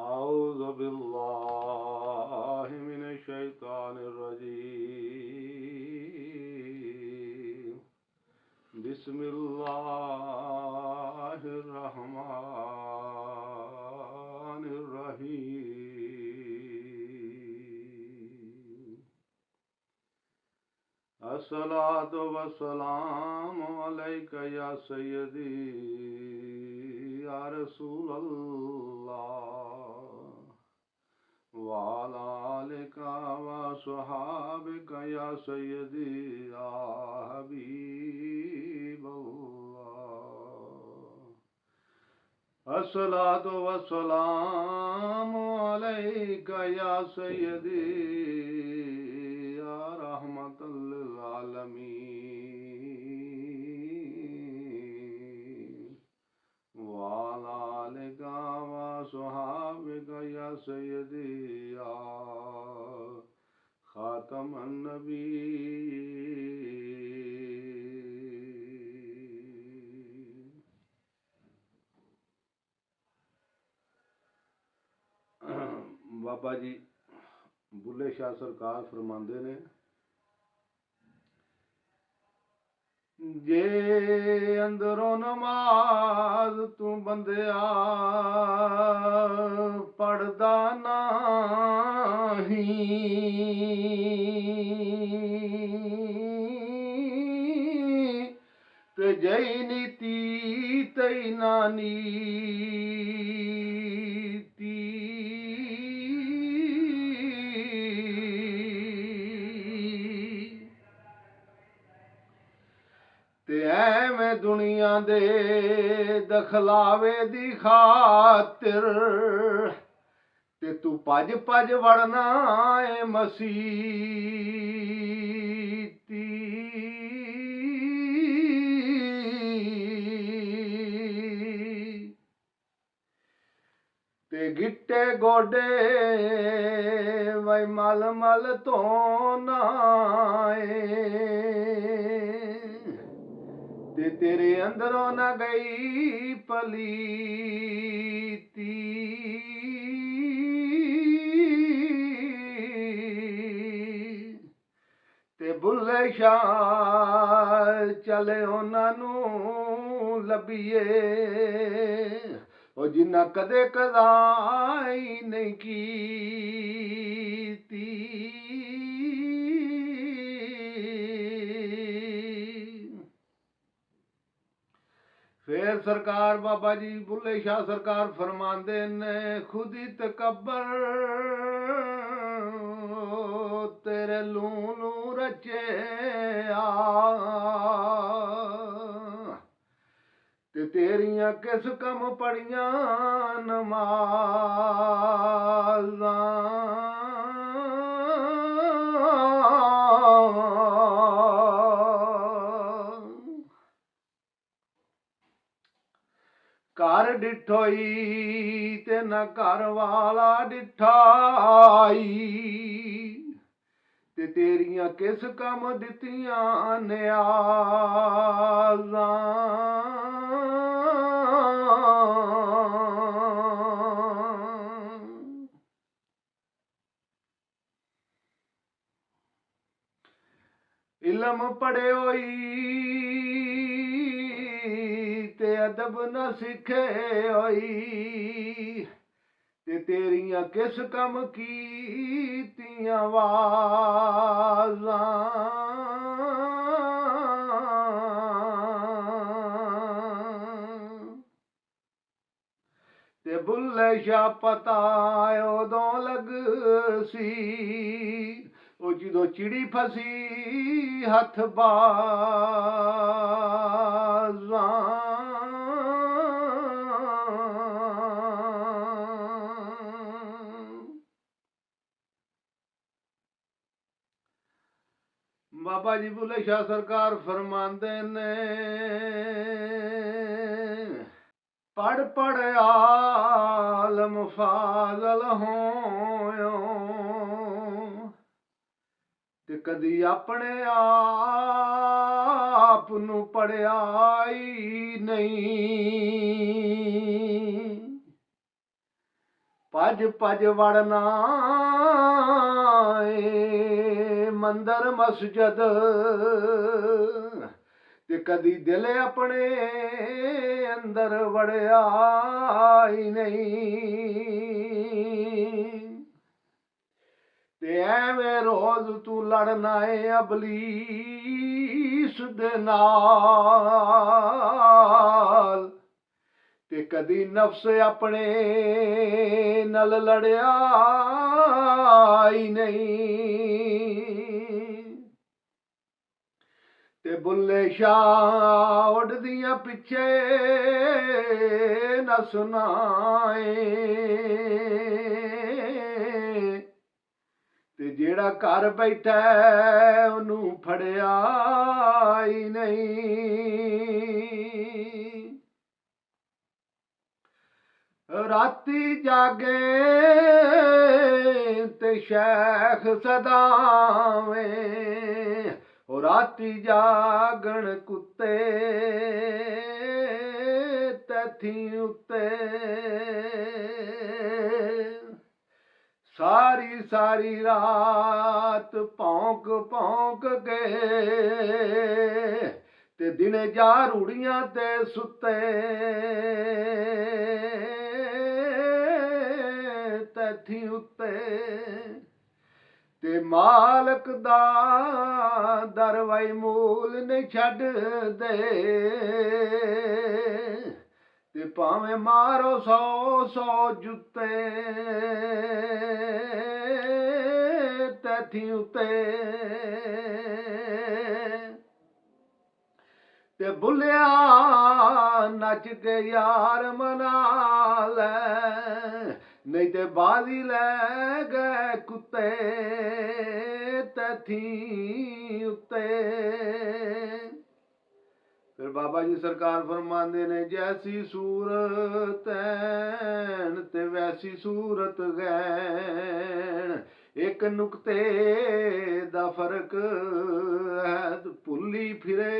أعوذ بالله من الشيطان الرجيم بسم الله الرحمن الرحيم الصلاة والسلام عليك يا سيدي يا رسول الله وعلى آلك وصحابك يا سيدي يا حبيب الله الصلاة والسلام عليك يا سيدي يا رحمة للعالمين وعلى آلك وصحابك يا سيدي يا خاتم النبيين ਬਾਬਾ ਜੀ ਬੁੱਲੇ ਸ਼ਾਹ ਸਰਕਾਰ ਫਰਮਾਉਂਦੇ ਨੇ, ਜੇ ਅੰਦਰੋਂ ਨਮਾਜ਼ ਤੂੰ ਬੰਦਿਆ ਪੜਦਾ ਨਹੀਂ ਤੇ ਜਈ ਨੀਤੀ ਤਈ ਨਾ ਨੀਤੀ ਤੇ ਐਵੇਂ ਦੁਨੀਆ ਦੇ ਦਖਲਾਵੇ ਦੀ ਖਾਤਰ ਤੇ ਤੂੰ ਭੱਜ ਭੱਜ ਵੜਨਾ ਏ ਮਸੀਤੀ ਤੇ ਗਿੱਟੇ ਗੋਡੇ ਵਈ ਮਲ ਮਲ ਧੋਣਾ ਏ ਤੇ ਤੇਰੇ ਅੰਦਰੋਂ ਨਾ ਗਈ ਪਲੀਤੀ ਤੇ ਬੁੱਲੇ ਸ਼ਾਹ ਚਲੇ ਉਹਨਾਂ ਨੂੰ ਲੱਭੀਏ ਉਹ ਜਿੰਨਾ ਕਦੇ ਕਦਾਈ ਨਹੀਂ ਕੀਤੀ ਫੇਰ ਸਰਕਾਰ ਬਾਬਾ ਜੀ ਬੁੱਲੇ ਸ਼ਾਹ ਸਰਕਾਰ ਫਰਮਾਉਂਦੇ ਨੇ, ਖੁਦੀ ਤਕੱਬਰ ਤੇਰੇ ਲੂ ਨੂੰ ਰਚਿਆ ਤੇ ਤੇਰੀਆਂ ਕਿਸ ਕੰਮ ਪੜੀਆਂ ਨਮਾਜ਼ਾਂ ਘਰ ਡਿਠੋਈ ਤੇ ਨਾ ਘਰ ਵਾਲਾ ਡਿਠਾਈ ਤੇ ਤੇਰੀਆਂ ਕਿਸ ਕੰਮ ਦਿੱਤੀਆਂ ਨਿਆਜ਼ਾਂ ਇਲਮ ਪੜ੍ਹੇ ਹੋਈ ਤੇ ਅਦਬ ਨਾ ਸਿੱਖੇ ਹੋਈ ਤੇ ਤੇਰੀਆਂ ਕਿਸ ਕੰਮ ਕੀਤੀਆਂ ਵਾਜ਼ਾਂ ਤੇ ਬੁੱਲੇ ਸ਼ਾਹ ਪਤਾ ਉਦੋਂ ਲੱਗ ਸੀ ਉਹ ਜਦੋਂ ਚਿੜੀ ਫਸੀ ਹੱਥ ਬਾਜ਼ਾਂ ਬਾਬਾ ਜੀ ਬੁੱਲੇ ਸ਼ਾਹ ਸਰਕਾਰ ਫਰਮਾਉਂਦੇ ਨੇ, ਪੜ ਪੜ ਆਲਮ ਫਾਜ਼ਲ ਹੋਇਓ ਤੇ ਕਦੀ ਆਪਣੇ ਆਪ ਨੂੰ ਪੜਿਆ ਹੀ ਨਹੀਂ। ਭਜ ਭਜ ਵੜਨਾ ਏ ਮੰਦਰ ਮਸਜਦ, ਤੇ ਕਦੀ ਦਿਲ ਆਪਣੇ ਅੰਦਰ ਵੜਿਆ ਹੀ ਨਹੀਂ। ਤੇ ਐਵੇਂ ਰੋਜ਼ ਤੂੰ ਲੜਨਾ ਏ ਅਬਲੀਸ ਦੇ ਨਾਲ, ਤੇ ਕਦੀ ਨਫਸ ਆਪਣੇ ਨਾਲ ਲੜਿਆ ਹੀ ਨਹੀਂ। ਤੇ ਬੁੱਲੇ ਸ਼ਾਹ ਉੱਡਦੀਆਂ ਪਿੱਛੇ ਨੱਸਣਾ ਏ, ਤੇ ਜਿਹੜਾ ਘਰ ਬੈਠਾ ਉਹਨੂੰ ਫੜਿਆ ਹੀ ਨਹੀਂ। ਰਾਤੀ ਜਾਗੇ ਤੇ ਸ਼ੈਖ ਸਦਾਵੇਂ, ਉਹ ਰਾਤੀ ਜਾਗਣ ਕੁੱਤੇ ਤੈਥੀ ਉੱਤੇ। ਸਾਰੀ ਸਾਰੀ ਰਾਤ ਭੌਂਕ ਭੌਂਕ ਕੇ, ਤੇ ਦਿਨੇ ਜਾ ਰੂੜੀਆਂ ਤੇ ਸੁੱਤੇ ਤੈਥੀ ਉੱਤੇ। ਤੇ ਮਾਲਕ ਦਾ ਦਰਵਾਈ ਮੂਲ ਨਹੀਂ ਛੱਡਦੇ, ਤੇ ਭਾਵੇਂ ਮਾਰੋ 100 ਜੁੱਤੇ ਤੈਥੀ ਉੱਤੇ। ਤੇ ਬੁੱਲਿਆ ਨੱਚ ਕੇ ਯਾਰ ਮਨਾ ਲੈ, ਨਹੀਂ ਤੇ ਬਾਜ਼ੀ ਲੈ ਗਏ ਕੁੱਤੇ ਤੈਥੀ ਉੱਤੇ। ਫਿਰ ਬਾਬਾ ਜੀ ਸਰਕਾਰ ਫਰਮਾਉਂਦੇ ਨੇ, ਜੈਸੀ ਸੂਰਤ ਐਨ ਤੇ ਵੈਸੀ ਸੂਰਤ ਗੈਣ, ਇੱਕ ਨੁਕਤੇ ਦਾ ਫਰਕ ਹੈ, ਭੁੱਲੀ ਫਿਰੇ